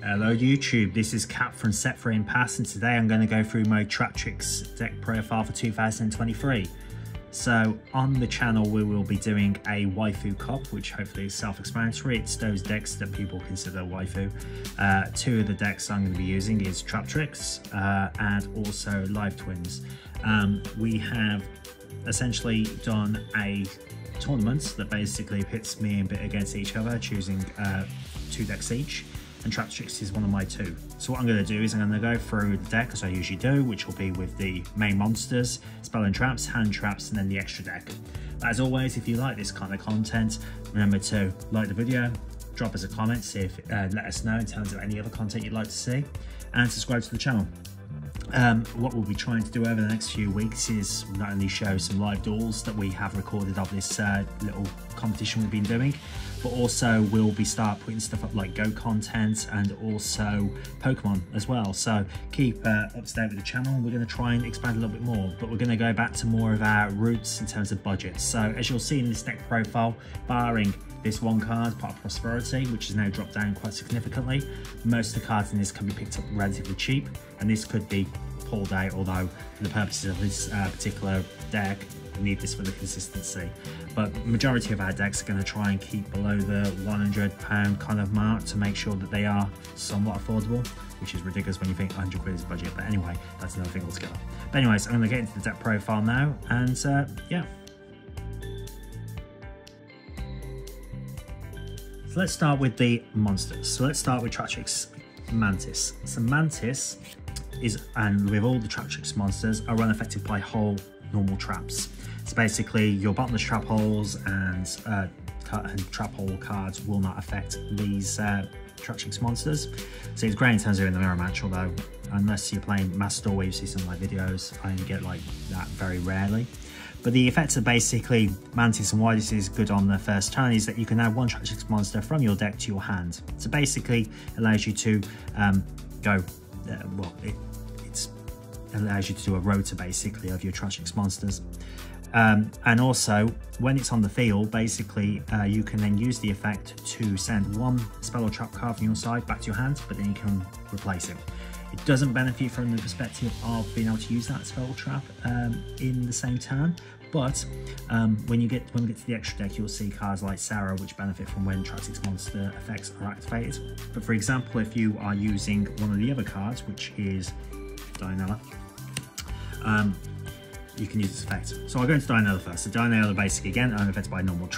Hello YouTube, this is Cap from Set Free and Pass, and today I'm going to go through my Traptrix deck profile for 2023. So on the channel we will be doing a Waifu Cup, which hopefully is self-explanatory. It's those decks that people consider Waifu. Two of the decks I'm going to be using is Traptrix and also Live Twins. We have essentially done a tournament that basically pits me and Bit against each other, choosing two decks each. And Traptrix is one of my two. So what I'm going to do is I'm going to go through the deck as I usually do, which will be with the main monsters, spell and traps, hand traps, and then the extra deck. But as always, if you like this kind of content, remember to like the video, drop us a comment, see if let us know in terms of any other content you'd like to see, and subscribe to the channel. What we'll be trying to do over the next few weeks is not only show some live duels that we have recorded of this little competition we've been doing, but also we'll be putting stuff up like Go content and also Pokemon as well. So keep up to date with the channel. We're going to try and expand a little bit more, but we're going to go back to more of our roots in terms of budget. So as you'll see in this deck profile, barring this one card, Pot of Prosperity, which has now dropped down quite significantly, most of the cards in this can be picked up relatively cheap, and this could be pulled out, although for the purposes of this particular deck, we need this for the consistency. But the majority of our decks are going to try and keep below the £100 kind of mark to make sure that they are somewhat affordable, which is ridiculous when you think 100 quid is budget. But anyway, that's another thing altogether. But anyways, I'm going to get into the deck profile now, and yeah. So let's start with the monsters. So let's start with Traptrix Mantis. So Mantis is, and with all the Traptrix monsters, are unaffected by whole normal traps. So basically your bottomless trap holes and trap hole cards will not affect these Traptrix monsters. So it's great in terms of in the mirror match, although unless you're playing Master where you see some of my videos, I only get like that very rarely. But the effects of basically Mantis and why this is good on the first turn is that you can add one Traptrix monster from your deck to your hand. So basically allows you to go, well, it allows you to do a rota basically of your Traptrix monsters. And also when it's on the field, basically you can then use the effect to send one spell or trap card from your side back to your hand, but then you can replace it. It doesn't benefit from the perspective of being able to use that spell or trap in the same turn, but when we get to the extra deck, you'll see cards like Sarah, which benefit from when Traptrix monster effects are activated. But for example, if you are using one of the other cards, which is Dianella, you can use this effect. So I'll go into Dianella first. So Dianella basically again unaffected by normal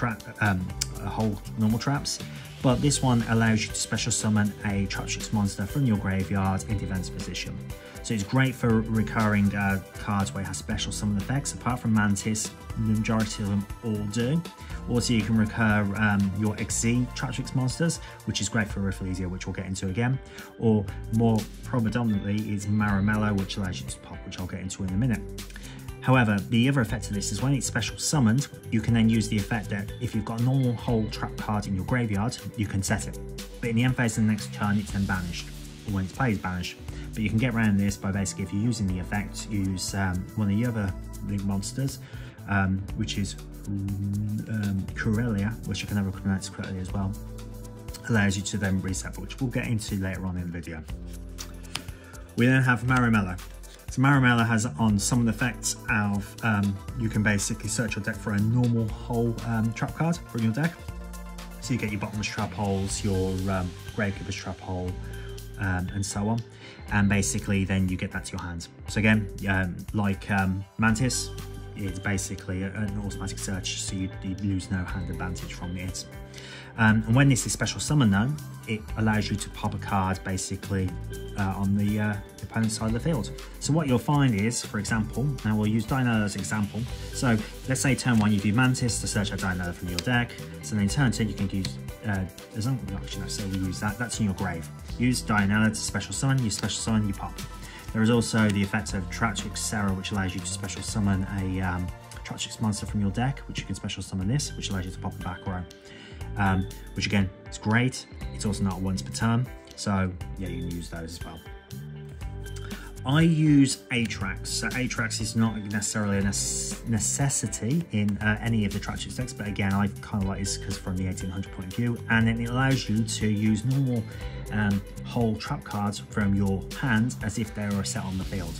whole normal traps, but this one allows you to special summon a Traptrix monster from your graveyard in defense position. So it's great for recurring cards where it has special summon effects. Apart from Mantis, the majority of them all do. Also, you can recur your XZ Traptrix monsters, which is great for Rafflesia, which we'll get into again. Or more predominantly is Maramelo, which allows you to pop, which I'll get into in a minute. However, the other effect of this is when it's special summoned, you can then use the effect that if you've got a normal whole trap card in your graveyard, you can set it. But in the end phase of the next turn, it's then banished. Or when it's played, it's banished. But you can get around this by basically, if you're using the effect, use one of the other link monsters, which is Corellia, which I can never pronounce correctly as well. Allows you to then reset, which we'll get into later on in the video. We then have Maramelo. So Maramelo has on some of the effects of, you can basically search your deck for a normal whole trap card from your deck. So you get your bottomless trap holes, your Gravekeeper's trap hole, and so on. And basically then you get that to your hands. So again, like Mantis, it's basically an automatic search, so you lose no hand advantage from it. And when this is special summon though, it allows you to pop a card basically on the opponent's side of the field. So what you'll find is, for example, now we'll use Dianella as an example. So let's say turn 1 you do Mantis to search out Dianella from your deck. So then turn 2 you can use, as long as actually necessarily use that, that's in your grave. Use Dianella to special summon, you special summon, you pop. There is also the effect of Traptrix Sarah, which allows you to special summon a Traptrix monster from your deck, which you can special summon this, which allows you to pop a back row. Which again, is great. It's also not once per turn, so yeah, you can use those as well. I use Traptrix. So Traptrix is not necessarily a necessity in any of the Traptrix decks, but again, I kind of like this because from the 1800 point of view, and then it allows you to use normal whole trap cards from your hand as if they were set on the field.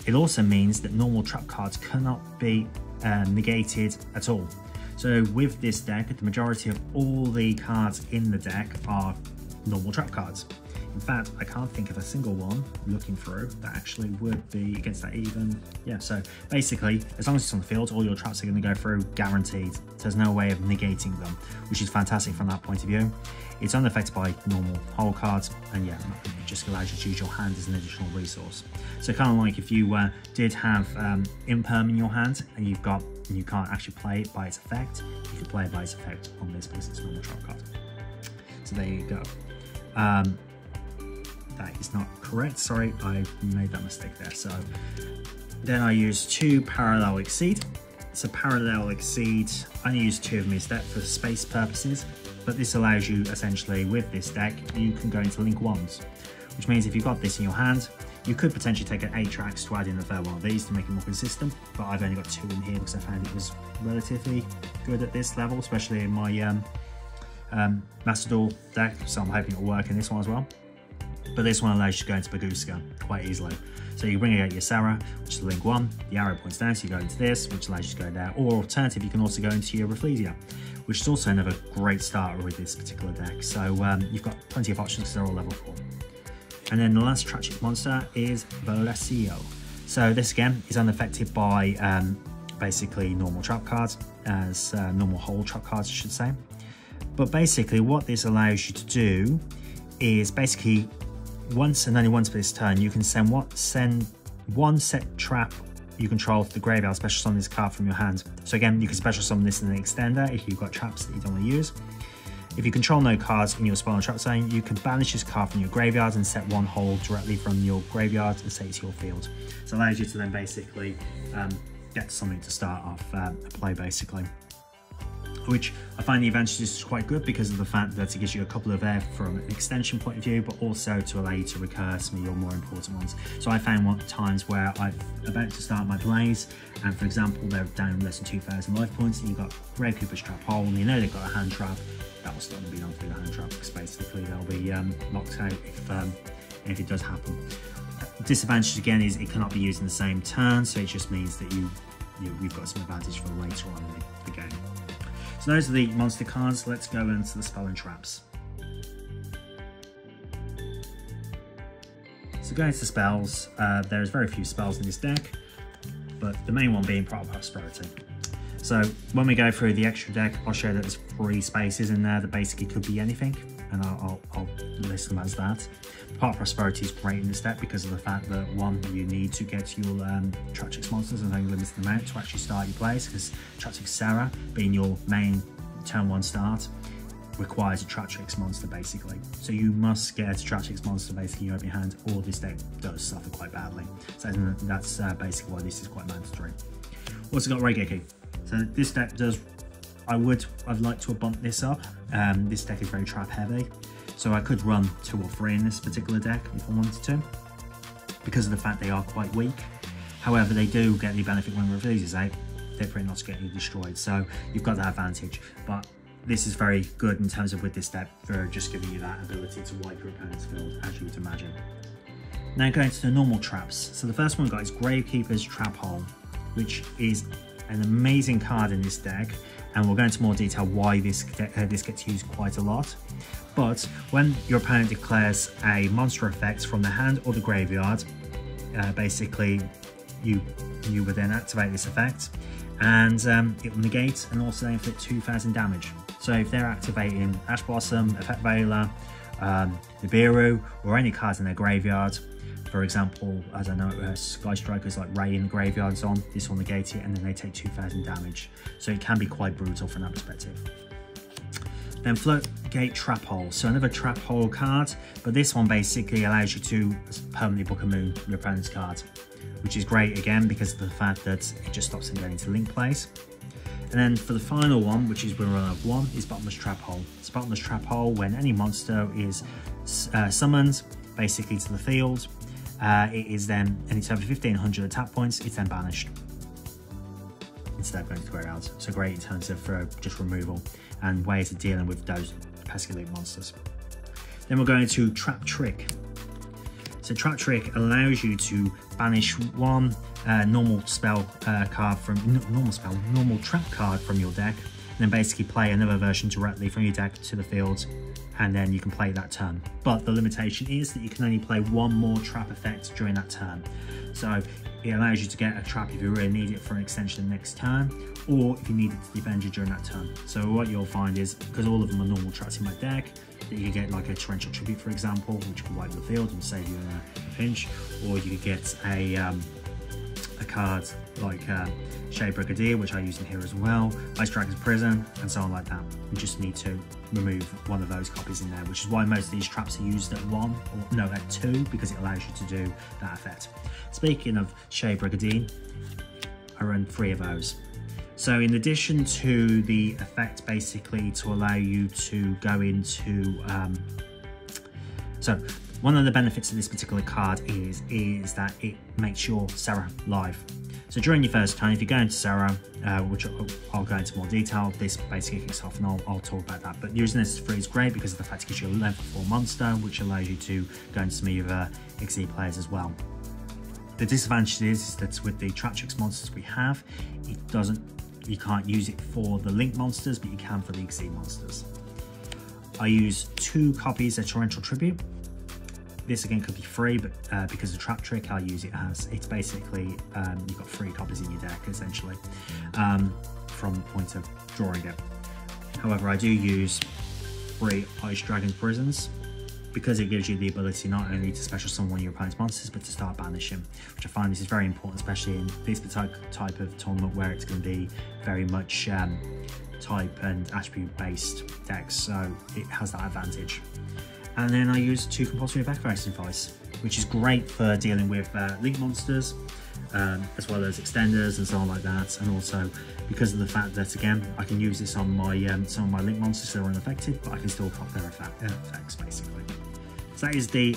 It also means that normal trap cards cannot be negated at all. So with this deck, the majority of all the cards in the deck are normal trap cards. In fact, I can't think of a single one looking through that actually would be against that even. Yeah, so basically, as long as it's on the field, all your traps are going to go through, guaranteed. So there's no way of negating them, which is fantastic from that point of view. It's unaffected by normal whole cards, and yeah, it just allows you to use your hand as an additional resource. So kind of like if you did have Imperm in your hand, and you can't actually play it by its effect, you can play it by its effect on this because it's a normal trap card. So there you go. That is not correct, sorry, I made that mistake there. So then I use 2 Parallel Exceed. So Parallel Exceed, I only use 2 of them in this deck for space purposes, but this allows you essentially with this deck, you can go into link 1s, which means if you've got this in your hand, you could potentially take an Traptrix to add in a third one of these to make it more consistent, but I've only got 2 in here because I found it was relatively good at this level, especially in my Master Duel deck, so I'm hoping it'll work in this one as well. But this one allows you to go into Baguska quite easily. So you bring out your Sarah, which is link 1, the arrow points down, so you go into this, which allows you to go there. Or alternative, you can also go into your Rafflesia, which is also another great starter with this particular deck. So you've got plenty of options because they're all level 4. And then the last Traptrix monster is Valesio. So this again is unaffected by basically normal trap cards, as normal whole trap cards I should say. But basically what this allows you to do is basically once and only once per this turn, you can send one set trap you control to the graveyard, special summon this card from your hand. So again, you can special summon this in an extender if you've got traps that you don't want to use. If you control no cards in your spell and trap zone, you can banish this card from your graveyard and set one hole directly from your graveyard and set it to your field. So it allows you to then basically get something to start off a play basically. Which I find the advantage is quite good because of the fact that it gives you a couple of air from an extension point of view, but also to allow you to recur some of your more important ones. So I found times where I'm about to start my plays, and for example, they're down less than 2,000 life points, and you've got Grave Cooper's Trap Hole, and you know they've got a hand trap, that will stop them being able to do the hand trap because basically they'll be locked out if it does happen. Disadvantage again is it cannot be used in the same turn, so it just means that you've got some advantage for later on in the game. So those are the monster cards. Let's go into the spell and traps. So going to the spells, there's very few spells in this deck, but the main one being Prosperity. So when we go through the extra deck, I'll show that there's 3 spaces in there that basically could be anything, and I'll list them as that. Prosperity is great in this deck because of the fact that 1, you need to get your Traptrix monsters and only limited amount to actually start your plays, because Traptrix Sarah, being your main turn 1 start, requires a Traptrix monster basically. So you must get a Traptrix monster basically in your open hand, or this deck does suffer quite badly. So that's basically why this is quite mandatory. Also got Regeki. So this deck does, I'd like to bump this up. This deck is very trap heavy, so I could run 2 or 3 in this particular deck if I wanted to, because of the fact they are quite weak. However, they do get the benefit when Reveals is out, they're pretty much getting destroyed, so you've got that advantage. But this is very good in terms of with this deck for just giving you that ability to wipe your opponent's field, as you would imagine. Now going to the normal traps. So the first one we've got is Gravekeeper's Trap Hole, which is an amazing card in this deck, and we'll go into more detail why this gets used quite a lot. But when your opponent declares a monster effect from the hand or the graveyard, basically you would then activate this effect, and it will negate and also inflict 2,000 damage. So if they're activating Ash Blossom, Effect Veiler, Nibiru, or any cards in their graveyard, for example, I don't know, Sky Strikers like Ray in the graveyard and so on, this will negate it, and then they take 2,000 damage. So it can be quite brutal from that perspective. Then Floatgate Trap Hole. So another Trap Hole card, but this one basically allows you to permanently book a moon your opponent's card, which is great again because of the fact that it just stops them getting to link plays. And then for the final one, which is we're on 1, is Bottomless Trap Hole. It's Bottomless Trap Hole when any monster is summoned basically to the field, it is then, and it's over 1500 attack points, it's then banished instead of going to graveyards. So great in terms of just removal and ways of dealing with those pesky loot monsters. Then we're going to Traptrix. So Traptrix allows you to banish one normal spell card from normal trap card from your deck, and then basically play another version directly from your deck to the field, and then you can play that turn. But the limitation is that you can only play one more trap effect during that turn. So it allows you to get a trap if you really need it for an extension next turn, or if you need it to defend you during that turn. So what you'll find is, because all of them are normal traps in my deck, that you can get like a torrential tribute, for example, which can wipe the field and save you in a pinch, or you could get a card like Shade Brigadier, which I use in here as well, Ice Dragon's Prison, and so on like that. You just need to remove one of those copies in there, which is why most of these traps are used at 1, or no, at 2, because it allows you to do that effect. Speaking of Shade Brigadier, I run 3 of those. So in addition to the effect basically to allow you to go into, so one of the benefits of this particular card is that it makes your Serra live. So during your first turn, if you go into Serra, which I'll go into more detail, this basically kicks off and I'll talk about that. But using this free is great because of the fact it gives you a level 4 monster, which allows you to go into some of your XE players as well. The disadvantage is that with the Traptrix monsters we have, you can't use it for the Link monsters, but you can for the XE monsters. I use 2 copies of Torrential Tribute. This again could be free, but because of Traptrix, I use it as, it's basically, you've got 3 copies in your deck essentially, from the point of drawing it. However, I do use 3 Ice Dragon's Prisons, because it gives you the ability not only to special summon one of your opponent's monsters, but to start banishing, which I find this is very important, especially in this type of tournament where it's going to be very much type and attribute based decks, so it has that advantage. And then I use 2 compulsory evacuation device, which is great for dealing with Link monsters, as well as extenders and so on like that, and also because of the fact that again I can use this on my some of my Link monsters that are unaffected, but I can still pop their effects basically. So that is the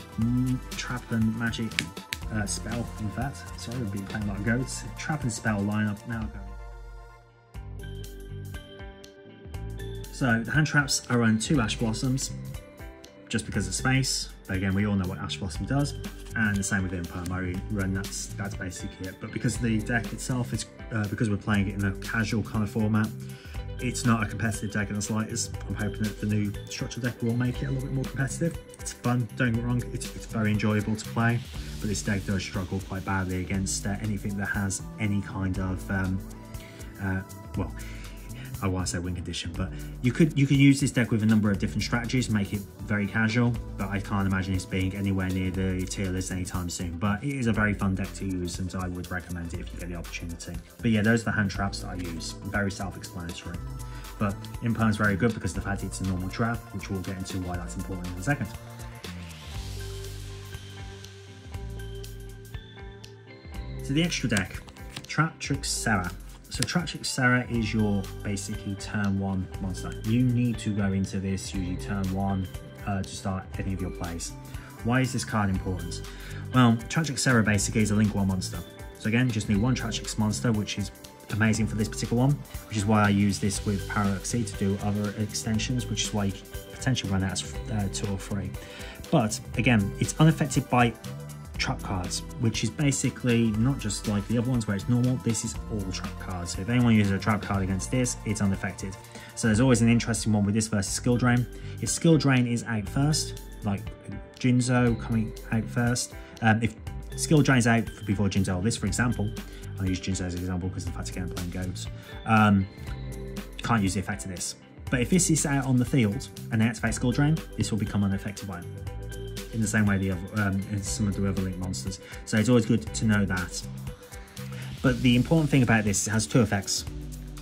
Trap and Magic spell, in fact. Sorry, we've been playing like goats. Trap and spell lineup now going. So the hand traps are on 2 Ash Blossoms, just because of space. But again, we all know what Ash Blossom does, and the same with Imperm. I run that's basically it. But because the deck itself is because we're playing it in a casual kind of format, it's not a competitive deck in the slightest. I'm hoping that the new structure deck will make it a little bit more competitive. It's fun, don't get me wrong, it's very enjoyable to play, but this deck does struggle quite badly against anything that has any kind of, well, I want to say win condition, but you could use this deck with a number of different strategies to make it very casual, but I can't imagine this being anywhere near the tier list anytime soon. But it is a very fun deck to use, and I would recommend it if you get the opportunity. But yeah, those are the hand traps that I use. Very self-explanatory. But Imperm is very good because of the fact it's a normal trap, which we'll get into why that's important in a second. So the extra deck, Traptrix Serra. So Traptrix Serra is your basically turn 1 monster. You need to go into this usually turn 1 to start any of your plays. Why is this card important? Well, Traptrix Serra basically is a Link 1 monster. So again, you just need 1 Traptrix monster, which is amazing for this particular one, which is why I use this with Parallel XE to do other extensions, which is why you can potentially run out as 2 or 3. But again, it's unaffected by trap cards, which is basically not just like the other ones where it's normal. This is all trap cards, so if anyone uses a trap card against this, it's unaffected. So there's always an interesting one with this versus Skill Drain. If Skill Drain is out first, like Jinzo coming out first, if Skill Drain's out before Jinzo, this for example, I'll use Jinzo as an example because of the fact again I'm playing goats, can't use the effect of this. But if this is out on the field and they activate Skill Drain, this will become unaffected by it, in the same way the other, in some of the other Link monsters. So it's always good to know that. But the important thing about this, it has 2 effects.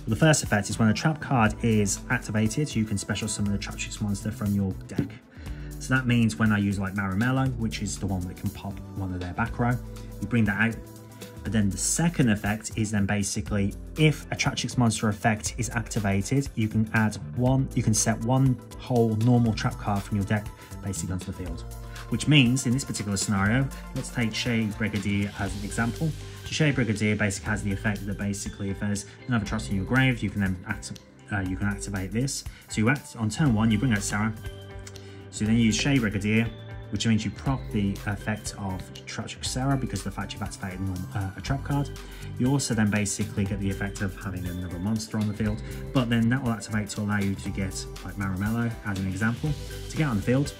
The first effect is when a trap card is activated, you can special summon a Traptrix monster from your deck. So that means when I use like Marimello, which is the one that can pop one of their back row, you bring that out. But then the second effect is then basically if a Traptrix monster effect is activated, you can add 1, you can set 1 whole normal trap card from your deck basically onto the field. which means in this particular scenario, let's take Shade Brigadier as an example. So Shade Brigadier basically has the effect that basically if there's another trust in your grave, you can then activate this. So you act on turn 1, you bring out Sarah. So then you use Shade Brigadier, which means you proc the effect of Traptrix Sarah because of the fact you've activated a trap card. You also then basically get the effect of having another monster on the field, but then that will activate to allow you to get like Marimello as an example to get on the field.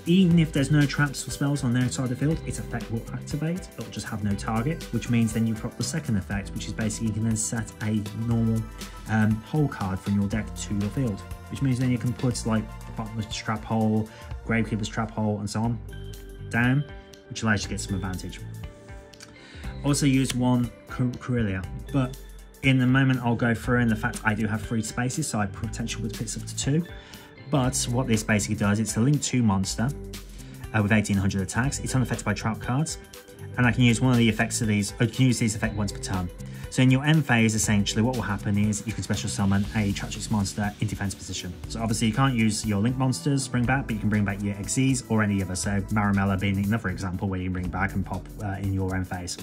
Even if there's no traps or spells on their side of the field, its effect will activate. It'll just have no target, which means then you proc the second effect, which is basically you can then set a normal hole card from your deck to your field, which means then you can put like Bottomless Trap Hole, Gravekeeper's Trap Hole, and so on down, which allows you to get some advantage. Also use one Corellia, but in the moment I'll go through in the fact I do have 3 spaces, so I potentially would fit up to 2. But what this basically does, it's a Link 2 monster with 1800 attacks. It's unaffected by trap cards, and I can use one of the effects of these. I can use these effects once per turn. So in your end phase, essentially, what will happen is you can special summon a Traptrix monster in defense position. So obviously you can't use your Link monsters bring back, but you can bring back your Xyz or any other. So Marimello being another example where you can bring back and pop in your end phase.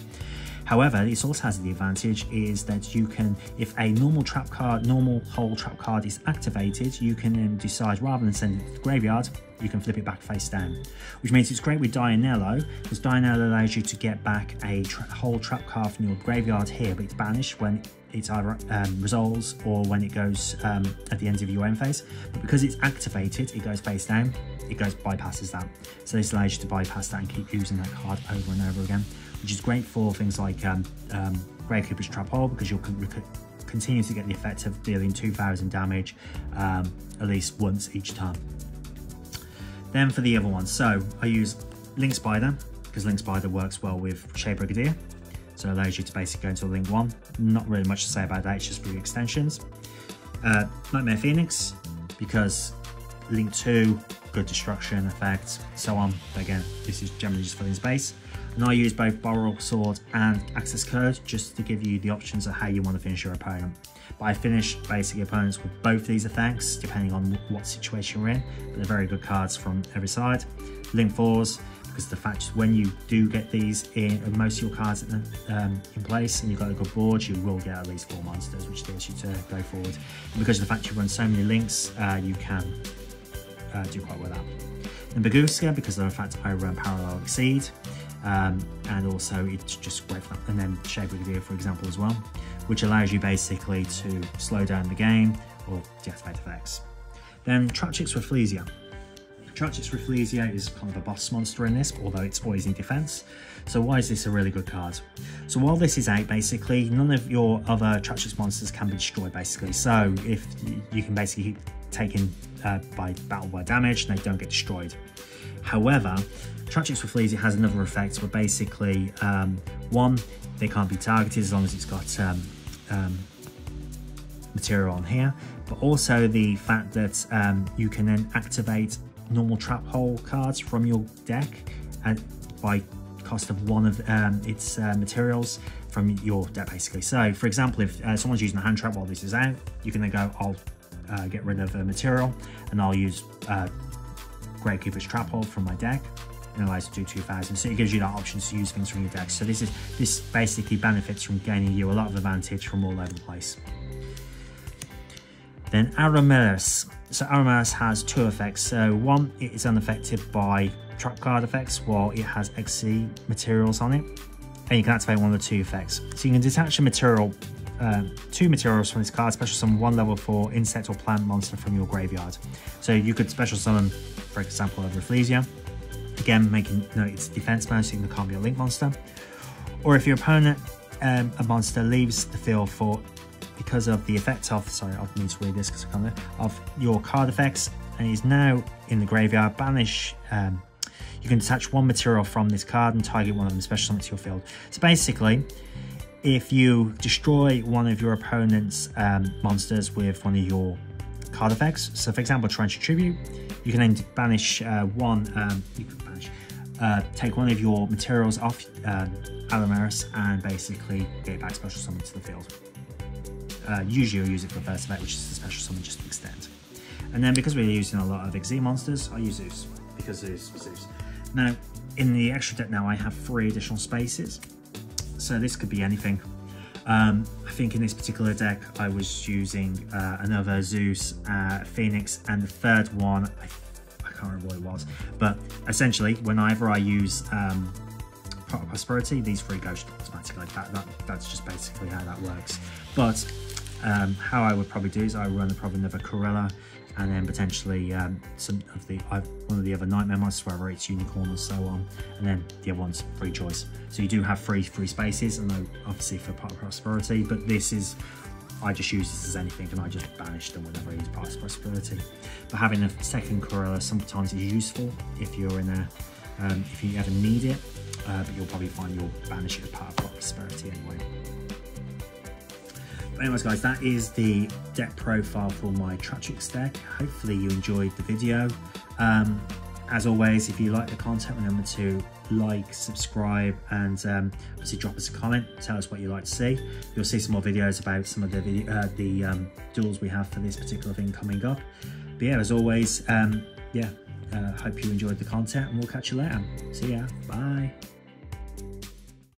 However, this also has the advantage is that you can, if a normal hole trap card is activated, you can then decide rather than send it to the graveyard, you can flip it back face down, which means it's great with Dianello, because Dianello allows you to get back a whole trap card from your graveyard here, but it's banished when it either resolves or when it goes at the end of your end phase. But because it's activated, it goes face down, it bypasses that. So this allows you to bypass that and keep using that card over and over again, which is great for things like Gravekeeper's Trap Hole, because you'll continue to get the effect of dealing 2000 damage at least once each turn. Then for the other ones, so I use Link Spider, because Link Spider works well with Shade Brigadier, so it allows you to basically go into Link 1. Not really much to say about that, it's just 3 extensions. Nightmare Phoenix, because Link 2, good destruction effect, so on. But again, this is generally just filling space. And I use both Borrow Sword and Access Code just to give you the options of how you want to finish your opponent. But I finish basically opponents with both these effects depending on what situation you're in, but they're very good cards from every side. Link 4s, because the fact when you do get these in most of your cards in place and you've got a good board, you will get at least 4 monsters, which allows you to go forward. And because of the fact you run so many links, you can do quite well with that. And Baguska, because of the fact I run Parallel Exceed, and also it's just great for that. And then Shade Brigadier, for example, as well, which allows you basically to slow down the game or deactivate effects. Then Traptrix Rafflesia. Traptrix Rafflesia is kind of a boss monster in this, although it's always in defense. So why is this a really good card? So while this is out, basically none of your other Traptrix monsters can be destroyed, basically. So if you can basically keep taken by battle by damage and they don't get destroyed. However, Traptrix Rafflesia has another effect where basically one, they can't be targeted as long as it's got material on here, but also the fact that you can then activate normal trap hole cards from your deck by cost of one of its materials from your deck, basically. So for example, if someone's using a hand trap while this is out, you can then go, I'll get rid of a material and I'll use Gravekeeper's Trap Hole from my deck, and allows you to do 2000. So it gives you that option to use things from your deck. So this basically benefits from gaining you a lot of advantage from all over the place. Then Aramelis. So Aramelis has 2 effects. So one, it is unaffected by trap card effects while it has XC materials on it. And you can activate one of the 2 effects. So you can detach a material, 2 materials from this card, special summon 1 level 4 insect or plant monster from your graveyard. So you could special summon, for example, a Rafflesia, again making its defense mode so you can't be a Link monster. Or if your opponent, a monster, leaves the field because of the effect of, sorry, I need to read this because I can't, of your card effects, and is now in the graveyard, banish, you can detach 1 material from this card and target one of them, special summon to your field. So basically, if you destroy one of your opponent's monsters with one of your card effects, so for example, Torrential Tribute, you can then banish take one of your materials off Alameris and basically get it back special summon to the field. Usually you'll use it for the first effect, which is the special summon just to extend. And then because we're using a lot of XZ monsters, I use Zeus, because Zeus. Now, in the extra deck now, I have 3 additional spaces. So this could be anything. I think in this particular deck, I was using another Zeus, Phoenix, and the third one, I can't remember what it was. But essentially, whenever I use Pot of Prosperity, these 3 go automatically like that. That's just basically how that works. But how I would probably do is I would run probably another Corella, and then potentially some of the one of the other Nightmare monsters, whether it's Unicorn or so on, and then the other one's free choice. So you do have free spaces, and obviously for Pot of Prosperity, but this is, I just use this as anything, and I just banish them whenever I use Pot of Prosperity. But having a second Corella sometimes is useful if you're in a if you ever need it, but you'll probably find you'll banish it as Pot of Prosperity anyway. Anyways guys, that is the deck profile for my Traptrix deck. Hopefully you enjoyed the video. As always, if you like the content, remember to like, subscribe, and obviously drop us a comment, tell us what you'd like to see. You'll see some more videos about some of the duels we have for this particular thing coming up. But yeah, as always, hope you enjoyed the content, and we'll catch you later. See ya, bye.